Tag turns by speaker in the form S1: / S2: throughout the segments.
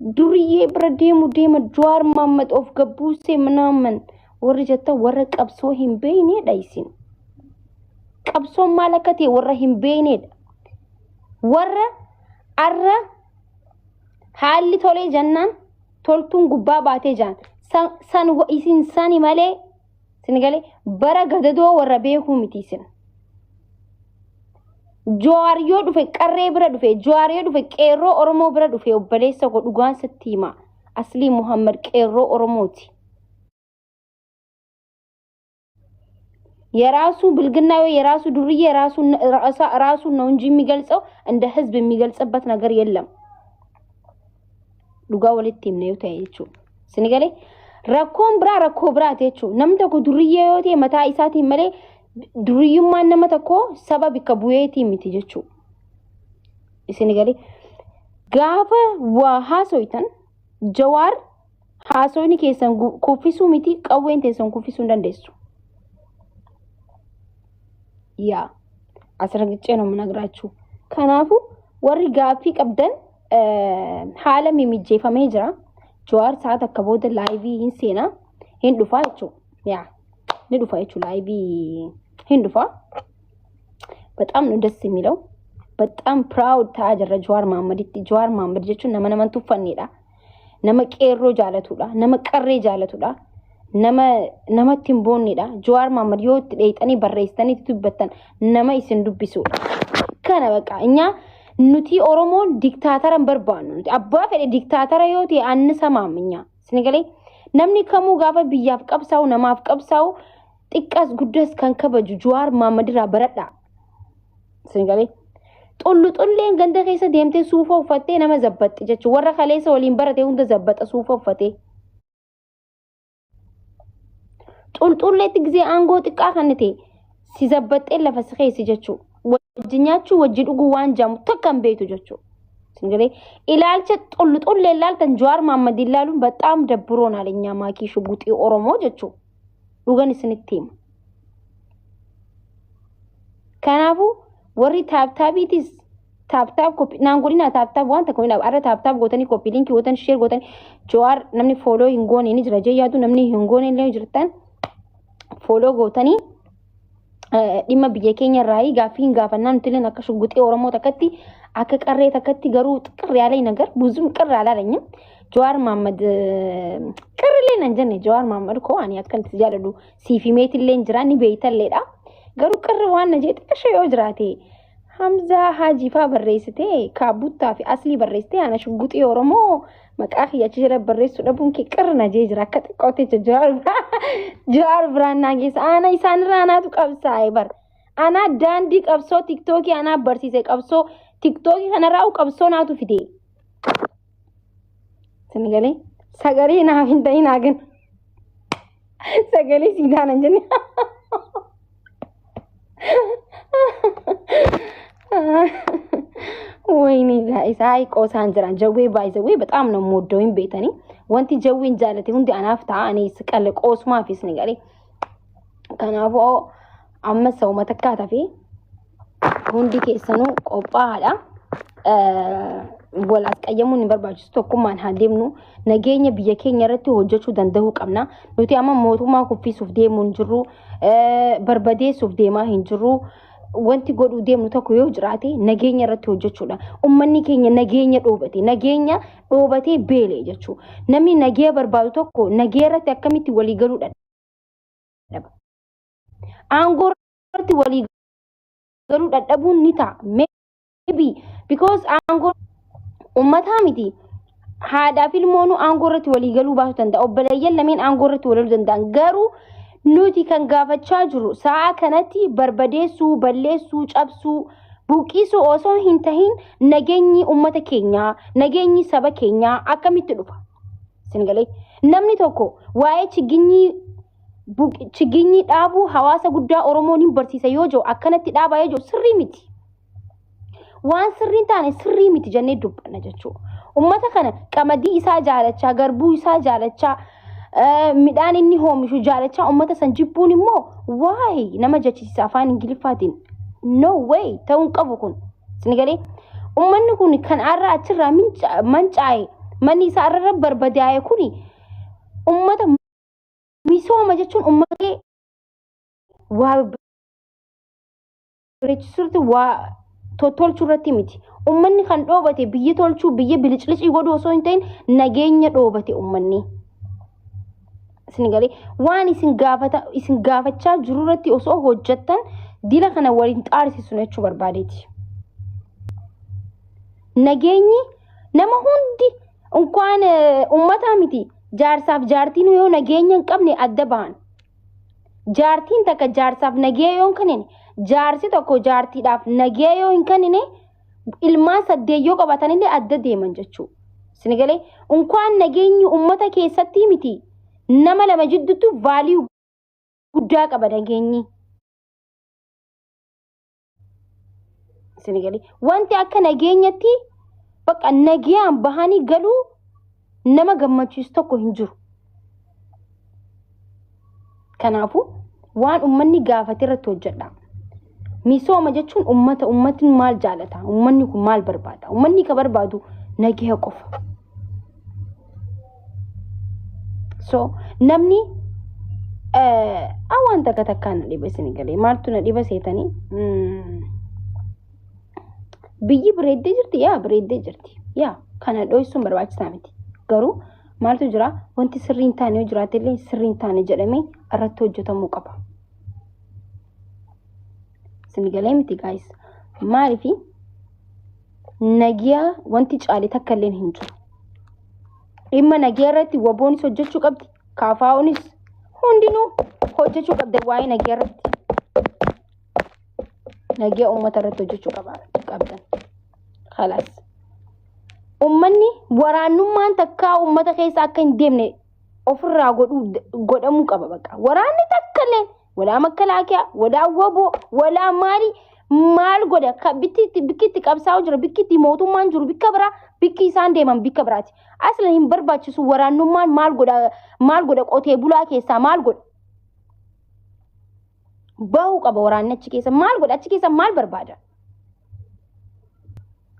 S1: duriyee bira deema Jawaar Mohaammed of gabbuusee minaaman warri jetta warra qabsoo hin beeyneedha isin. Qabsoo maal akka ta'e warra hin beeyneedha. Warra arra haalli tolee jannaan toltuun gubbaa baatee jaan san isin sani malee sinigale bara gadadoo warra beekuu miti isin. Jawaar yoo dhufe qarree bira dhufe Jawaar yoo dhufe qeerroo Oromoo bira dhufe obbaleessa go dhugaan sitti hima. Aslii Muhammad qeerroo Oromooti. የራሱ ብልግናው የራሱ ዱርዬ ራሱ ነው እንጂ የሚገልጸው እንደ ህዝብ የሚገልጽበት ነገር የለም። ዱጋ ወለቴም ነው ታይቹ ስንገሌ ረኮም ብራ ተቹ ነምተኮ ዱርዬ yote መታ ኢሳቲ መለ ዱርዩማ ነመተኮ ሰበብ ከቡየቲ ሚትጀቹ ስንገሌ ጋፈ ወሃሶይተን ጀዋር ሃሶኒ ከሰን ኮፊሱ ሚቲ ቀወንቴ ሰን ኮፊሱ እንደንደሱ ያ አስረግጬ ነው ምነግራችሁ ከናፉ ወሪ ጋፊ ቀብደን حالم የሚጀፈመ ጅራ ጀዋር ሰዓት አከቦደ ላይቪ ኢንሴና ሂንዱፋችሁ ያ ንዱፋችሁ ላይቪ ሂንዱፋ በጣም ነው ደስ የሚለው በጣም ፕራውድ ታጀረ ጀዋር ማመድ ጀቹ ነመነመን ቱፈኒዳ ነመ ቄሮ ጃለቱዳ ነመ ቀሬ ጃለቱዳ ነመ ቲምቦኒዳ ጀዋር ማመድ ዮት ዴይጠኒ በረይስተኒ ትበተን ነመ ይስን ዱቢሱ ከነ በቃ እኛ ኑቲ ኦሮሞ ዲክታተርን በርባኑ አባ ፈደ ዲክታተር ዮት አንሰማምኛ ስንገሌ ነምኒ ከሙ ጋፈ ቢያፍ ቀብሳው ነማፍ ቀብሳው ጥቃስ ጉደስ ከንከበጁ ጀዋር ማመድራ በረዳ ስንገሌ ጡሉሌን ገንደ ከይሰ ደምቴ ሱፎ ፈቴ ነመ ዘበጥ ጀቹ ወረ ከሌሰ ወሊን በረቴ ሁንደ ዘበጠ ሱፎ ፈቴ ጡልጡሌት ጊዜ አንጎ ጥቃ ከነቴ ሲዘበጥ ለፈስከ ሲጀቹ ወጅኛቹ ወጅዱጉ ዋንጃሙ ተከም ቤቱ ጀቹ እንግዲህ ኢላልቸ ጡልጡል ለላልተን ጀዋር ማመድ ይላሉ በጣም ደብሮናል እኛ ማኪ ሽጉጢ ኦሮሞ ጀቹ ዱገን ስንቲም ካናቡ ወሪ ታብታቢቲስ ታብታብ ኮፒ ናንጉሊና ታብታብ ዋንተ ኮሚና አረ ታብታብ ጎተኒ ኮፒ ሊንክ ወተን ሼር ጎተኒ ጀዋር ነምኒ ፎሎ ኢንጎን ኒ ጅረጀ ያዱ ነምኒ ኢንጎን ለ ጅርታን ፎሎ ጎተኒ ዲማ ብየ ኬኛ ራይ ጋፊን ጋፈናን ትልን አከ ሽጉጤ ኦሮሞ ተከቲ አከ ቀሬ ተከቲ ገሩ ጥቅር ያለኝ ነገር ብዙም ቅር አላለኝም ጀዋር ማመድ ቅር ሌን እንጀነ ጀዋር ማመድ ኮ አኒ አከን ትያለዱ ሲፊሜት ሌን ጅራኒ ቤይተሌዳ ገሩ ቅር ዋነ ጀ ጥቅሽ ዮጅራቴ ሐምዛ ሐጂፋ በረይስቴ ካቡታ ፊ አስሊ በረይስቴ አና ሽጉጤ ኦሮሞ መቃህ ያችጀለ በረይሱ ደቡን ከቅር ነጀ ጅራ ከጥቆቴ ጀዋር ብራና ጌስ አና ኢሳንራናቱ ቀብሳ አይበር አና ዳንዲ ቀብሶ ቲክቶክ አና በርሲሴ ቀብሶ ቲክቶክ ከነራው ቀብሶ ናቱ ፊዴ ስንገሌ ሰገሪ ናፊንተይና ግን ሰገሊ ሲዳን እንጀኒ ወይኔ ጋይስ አይ ቆሳን ጅራን ጀዌ ባይዘዌ በጣም ነው ሞዶኝ ቤተኒ ወንቲ ጀዌን ጃለቲ ሁንዲ አናፍታ እኔ ስቀል ቆስማ ፊስ ንገሪ ከናፎ አመሰው መተካታፊ ሁንዲ ከሰኑ ቆጳዳ ወላስ ቀየሙን በርባጅ ስቶኩማን ሃዴምኑ ነገኛ ቢየከኛ ረቲ ሆጀቹ ደንደሁ ቀምና ኑቲ አማ ሞቱማ ኩፊ ሱፍ ዴሙን ጅሩ በርበዴ ሱፍ ዴማ ሂንጅሩ wanti godhu deemnu tokko yoo jiraate nageenya irratti hojjechuudha ummanni keenya nageenya dhoobate beele jechuu namni nageenya barbaadu tokko nageenya irratti akkamitti walii galuudha aangoo irratti walii galuudha dhabuun ni ta'a maybe because aangoo ummataa miti haadhaa filmoonu aangoo irratti walii galuu baasuu danda'a obboleeyyan lameen aangoo irratti walii galuu danda'an garuu nuti kan gaafachaa jiru saa kanatti barbadeessu balleessu cabsu buqisu osoo hin tahin nageenyi ummata keenya nageenyi saba keenya akkamitti dhufa singalee namni tokko waa'ee chigeenyi dhaabu hawaasa guddaa oromoon barsiisa yoo jiru akkanatti dhaabaa yoo jiru sirrii miti waan sirrii taane sirrii miti jennee dubbanna jechuudha ummata kana qamadii isaa jaalachaa garbuu isaa jaalachaa midhaan inni hoomishu jaalacha ummata san jibbuun immoo why nama jechisiisa afaan ingiliffaatiin no way ta'uun qabu kun singalee ummanni kun kan arra achirraa mancaa'e manni isaa irra barbadaa'e kuni ummata misooma jechuun ummata waa bireechisuutti waa tolchuu irratti miti. Ummanni kan dhoobate biyya tolchuu biyya biliclicii godhu osoo hin ta'in nageenya dhoobate ummanni. Sinigalee waan isin gaafachaa jiru irratti osoo hojjettan dila kana waliin xaarsisu jechuu barbaadeeti. Nageenyi nama hundi unkaan ummata miti jaarsaaf jaartiin yoo nageenya hin qabne adda ba'an. Jaartiin takka jaarsaaf nagee yoo hin kennine jaarsi tokko jaartiidhaaf nagee yoo hin kennine ilmaan saddeeyyoo qabatanillee adda deeman jechuudha. Sinigalee unkaan nageenyi ummata keessatti miti nama lama jidduutti vaaliyuu guddaa qaba nageenyi. Sinigalee wanti akka nageenyatti bakka nagayaan bahanii galuu nama gammachiisu tokko hin jiru. Kanaafuu waan ummanni gaafate irratti hojjedha. Misooma jechuun ummatni maal jaalata? Ummanni kun maal barbaada? Ummanni ka barbaadu nagaya qofa. So namni awaan takkaan dhiba Sinigalee maaltu na dhiba seetanii biyyi bareeddee jirti yaa bareeddee jirti yaa kana dhoysuun barbaachisaa miti. Garuu maaltu jira wanti sirriin taane yoo jiraatellee sirriin taane jedhamee irratti hojjetamuu qaba. Sinigalee miti guys maaliifi nagiyaa wanti caalee takka illee hin jiru. Dhimma nagiyaa irratti waboonis hojjechuu qabdi. Kaafaa'uunis hundinuu hojjechuu qabdi waa'ee nagiyaa irratti. Nagiyaa uummata irratti hojjechuu qabdan. Khalaas. Ummanni waraannummaan takkaa uummata keessa akka hin deemne ofirraa godhamuu qaba bakka. Waraanni takka illee walaa makalaakiyaa, walaa waboo, walaa maal godha bikkitti qabsaa'u jira, bikkitti mootummaan jiru bikka biraa, bikki isaan deeman bikka biraati. Aslan hin barbaachisu waraannummaan maal godha qotee bulaa keessaa maal godha? Bahuu qaba waraanni achi keessa maal godha? Achi keessa maal barbaada?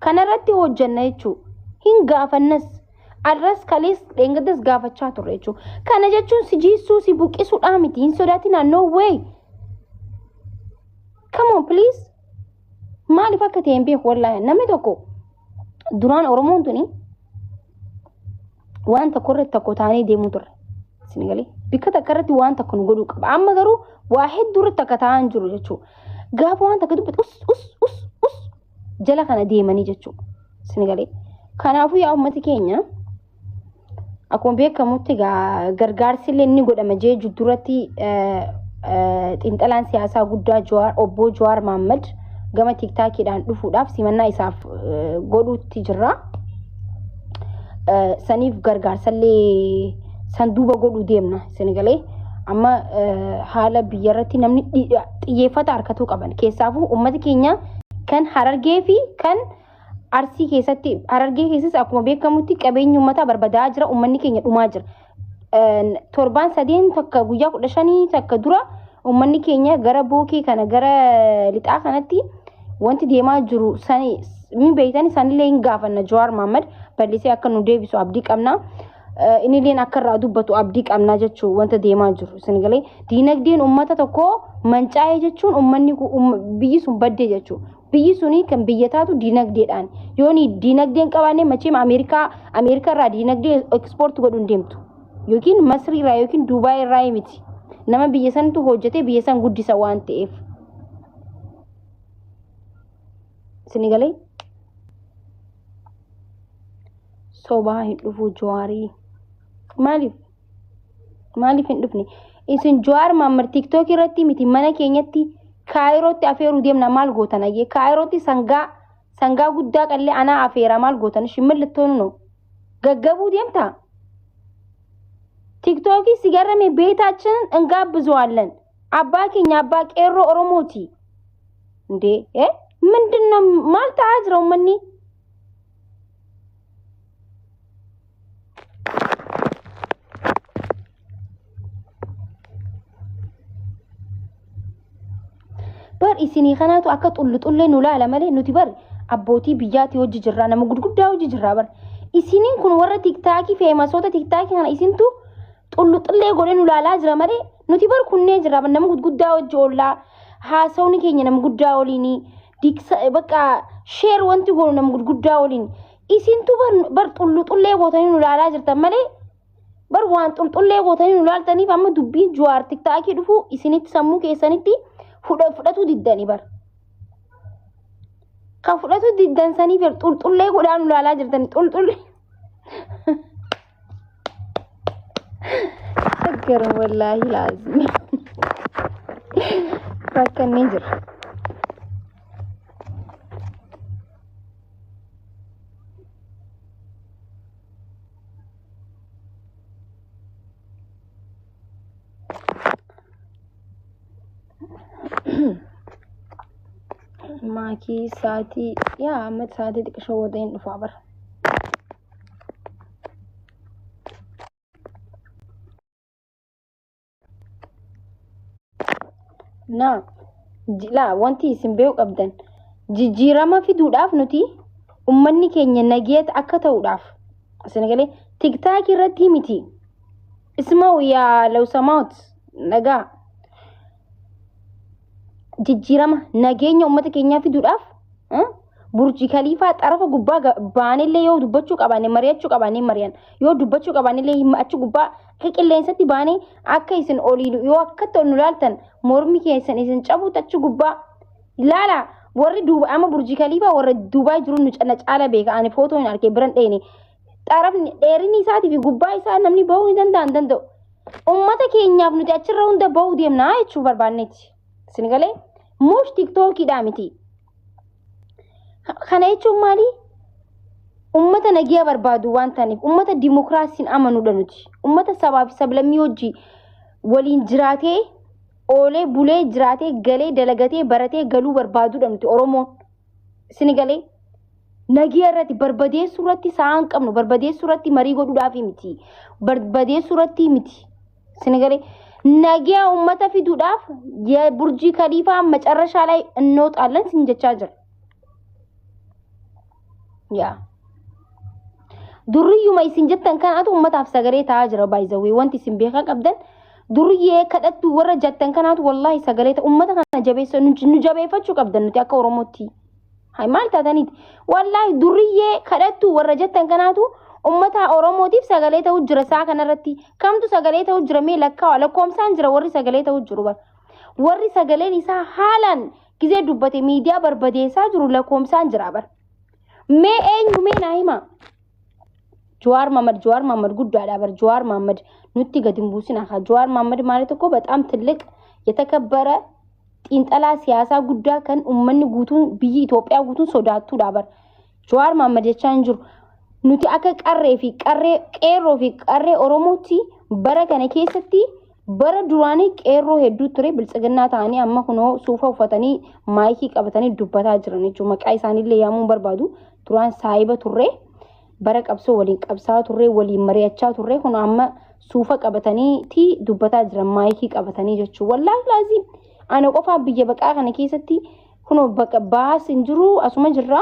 S1: Kanarratti hojjenna jechuudha. Hin gaafannas arras kalees dheengaddas gaafachaa turre jechuudha. Kana jechuun si jiisuu si buqqisuudhaa miti. Hin sodaatinaa no way. Come on please. Maaliif akka ta'e hin beeku wallaahi namni tokko duraan Oromoon tuni waan tokko irratti tokko taanee deemuu turre. Sinigalee bikka takka irratti waan tokko nu godhuu qaba. Amma garuu waa hedduu irratti akka taa'an jiru jechuudha. Gaafa waan takka dubbatu us jala kana deemanii jechuudha. Sinigalee kanaafuu yaa uummati keenya akkuma beekamutti gargaarsi illee inni godhama jee jidduuratti xiinxalaan siyaasaa guddaa obbo Jawaar Mohaammed gama tiktaakiidhaan dhufuudhaaf simannaa isaaf godhuutti jirra. Saniif gargaarsallee sanduuba godhuu deemna Sinigalee. Amma haala biyyarratti namni xiyyeeffata harkatuu qaban keessaafuu uummati keenya kan Harargee fi kan Arsii keessatti Harargee keessas akkuma beekamutti qabeenyi uummataa barbadaa'aa jira. Uummanni keenya dhumaa jira. Torbaan sadeen takka guyyaa 15 takka dura uummanni keenya gara bookee kana gara lixaa kanatti wanti deemaa jiru sani min beeytani sanillee hin gaafanna Jawaar Mohaammed bal'isee akka nu deebisu abdii qabna. Inilleen akka irraa dubbatu abdii qabna jechuun wanta deemaa jiru Sinigalee. Diinagdeen uummata tokkoo mancaa'ee jechuun uummanni biyyi sun baddee jechuudha. Biyyi suni kan biyya taatu diinagdeedhaan. Yooni diinagdeen qabaanne macheem Ameerikaa irraa diinagdee ekspoort godhuun deemtu. Yookiin Masrii irraa yookiin Duubaay irraa miti. Nama biyya santu hojjetee biyya san guddisa waan ta'eef. Sinigalee sobaa hin dhufu Jawaarii. Maaliif hin dhufne? Isin Jawaar Mohaammed TikTok irratti miti mana keenyatti Kaayirootti afeeruu deemna maal gootan ayyee Kaayirootti sangaa guddaa qallee anaa afeera maal gootan shimmallattoon no gaggabuu deemta. TikTok ሲገረም ቤታችንን እንጋብዘዋለን. አባ ኬኛ አባ ቄሮ ኦሮሞቲ እንዴ ምንድነው ማልታ አጅረው ማኒ በር ኢሲኒ ኸናቱ አከ ጡልጡሌ ኑላ ለማለ ኑቲ በር አቦቲ ቢያቲ ወጅ ጅራ ነም ጉድጉዳ ወጅ ጅራ በር isinin kun warra tiktaakii feemasoota tiktaakii kana isintu xulluxillee godhe nu laalaa jira malee nuti bar kunnee jira nama guddaa wajji oollaa haasawni keenya nama guddaa waliini diksa bakka sheer wanti godhu nama guddaa waliini isintu bar xulluxillee gootanii nu laalaa jirtan malee bar waan xulxullee gootanii nu laaltaniif amma dubbiin Jawaar tiktaakii dhufu isinitti sammuu keessanitti fudhatu diddanii bar kan fudhatu diddan saniif xulxullee godhaan nu laalaa jirtan xulxullee أذكر والله لازم فكر نجر معكي ساعتي يا عمد ساعتي ديك شو ودين فابر na la wanti isin beeku qabdan jijjiirama fiduudhaaf nuti ummanni keenya nageet akka ta'uudhaaf asin galee tiktaak irratti miti isma yaa law samaut nagaa jijjiirama nageenya ummata keenyaa fiduudhaaf burji khalifa xarafa gubbaa baanillee yoo dubbachuu qabaane mari'achuu qabaane mari'an yoo dubbachuu qabaanillee achi gubbaa qilleensatti baane akka isin oliin yoo akka ta'u laaltan mormi keessan isin cabu achi gubbaa ilaala warri duuba ama burji khalifa warra duubaa jiru nu caala beeka ani footoo hin argee biran dheene xarafni dheerini isaatiif gubbaa isaa namni bahuu ni danda'u ummata keenyaaf nuti achirra hunda bahuu deemnaa jechuu barbaannetti isin galee muush tiktookiidhaa miti kana jechuun maali ummata nagiya barbaadu waan ta'aniif ummata dimokiraasiin amanuudha nuti ummata sabaa fi sablammii hojii waliin jiraatee oolee bulee jiraatee galee dalagatee baratee galuu barbaaduudha nuti oromoon isin galee nagiya irratti barbadeessuu irratti sa'aan qabnu barbadeessuu irratti marii godhuudhaaf miti barbadeessuu irratti miti isin galee nagiya ummata fiduudhaaf burji khaliifaa macarrashaa ላይ እንወጣለን sinjechaa jira ya durriyyuma isin jettan kanaatu ummataaf sagalee ta'aa jira baay'izawee wanti isin beekaa qabdan durriyyee kadhattu warra jettan kanaatu wallahi sagalee ta ummata kana jabeessa nu jabeeffachuu qabdan nuti akka oromootti hay maal taataniiti wallahi durriyyee kadhattu warra jettan kanaatu ummata oromootiif sagalee ta'uu jira saa kanarratti kamtu sagalee ta'uu jira mee lakkoomsaan jira warri sagalee ta'uu jiru bar warri sagaleen isaa haalaan gizee dubbate miidiyaa barbadeessaa jiru lakkoomsaan jira bar mee eenyu mee naahima Jawaar Mohammed ጉዳዳ በር ጃዋር መሐመድ ኑቲ ገድምቡሲና ጃዋር መሐመድ ማለት እኮ በጣም ትልቅ የተከበረ ጢንጠላ ሲያሳ ጉዳ ከን ኡመን ጉቱን ብይ ኢትዮጵያ ጉቱን ሶዳቱ ዳበር ጃዋር መሐመድ የቻንጁር ኑቲ አከ ቀሬ ቀሬ ኦሮሞቲ በረከነ ኬሰቲ በረ ዱራኒ ቀሮ ሄዱ ትሬ ብልጽግና ታኒ አማ ሆኖ ሱፋ ፈተኒ ማይኪ ቀበተኒ ዱበታ ጅረኒ ጁ መቃይሳኒ ለያሙን በርባዱ ዱራን ሳይበ ቱሬ bara qabsoo waliin qabsaa turre waliin mari'achaa turre kun amma suufa qabatanii ti dubbataa jiran maayikii qabatanii jechuu wallahi laazim ana qofa biyya baqaa kana keessatti kun baqa baas injiru asuma jirra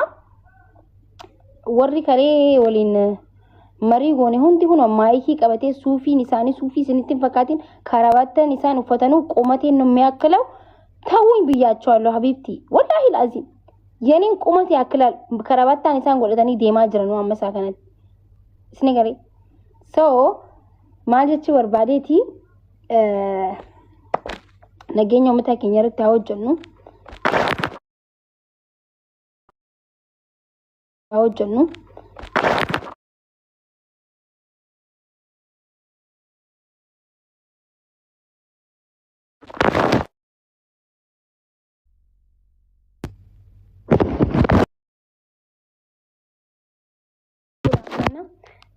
S1: warri karee waliin marii goone hundi kun maayikii qabatee suufiin isaanii suufii isinitti fakkaatiin karabaatan isaan uffatanu qomateen nu miyakkalaw ta'uun biyyaachaallo habibti wallahi laazim yenin qumati akilal karabattan isan godhatanii deemaa jiran amma saa kanatti isni gari so maal jechi barbaadeeti nageenya ummata keenya irratti hojjennu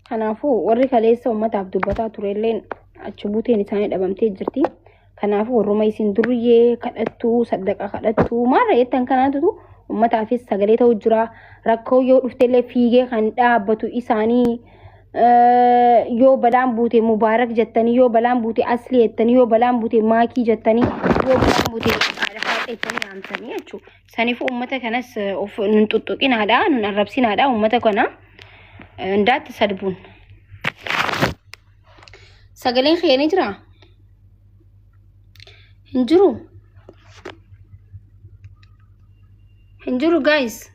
S1: kanaafuu warri kaleessa ummataaf dubbataa turelleen achi buuteen isaanii dhabamtee jirti kanaafuu warruma isin durriyyee kadhattu saddaqa kadhattu maarra jettan kanaatu ummataafis sagalee ta'u jira rakkoo yoo dhuftellee fiigee kan dhaabbatu isaanii yoo balaan buute mubaarak jettanii yoo balaan buute asli jettanii yoo balaan buute maakii jettanii yoo balaan buute dhaadhaa jettanii yaamtanii jechuudha saniifuu ummata kanas of nun tuttuqinaadha nun arrabsinaadha ummata kana እንዳትሰድቡን سجلين خياني جرا هنجرو guys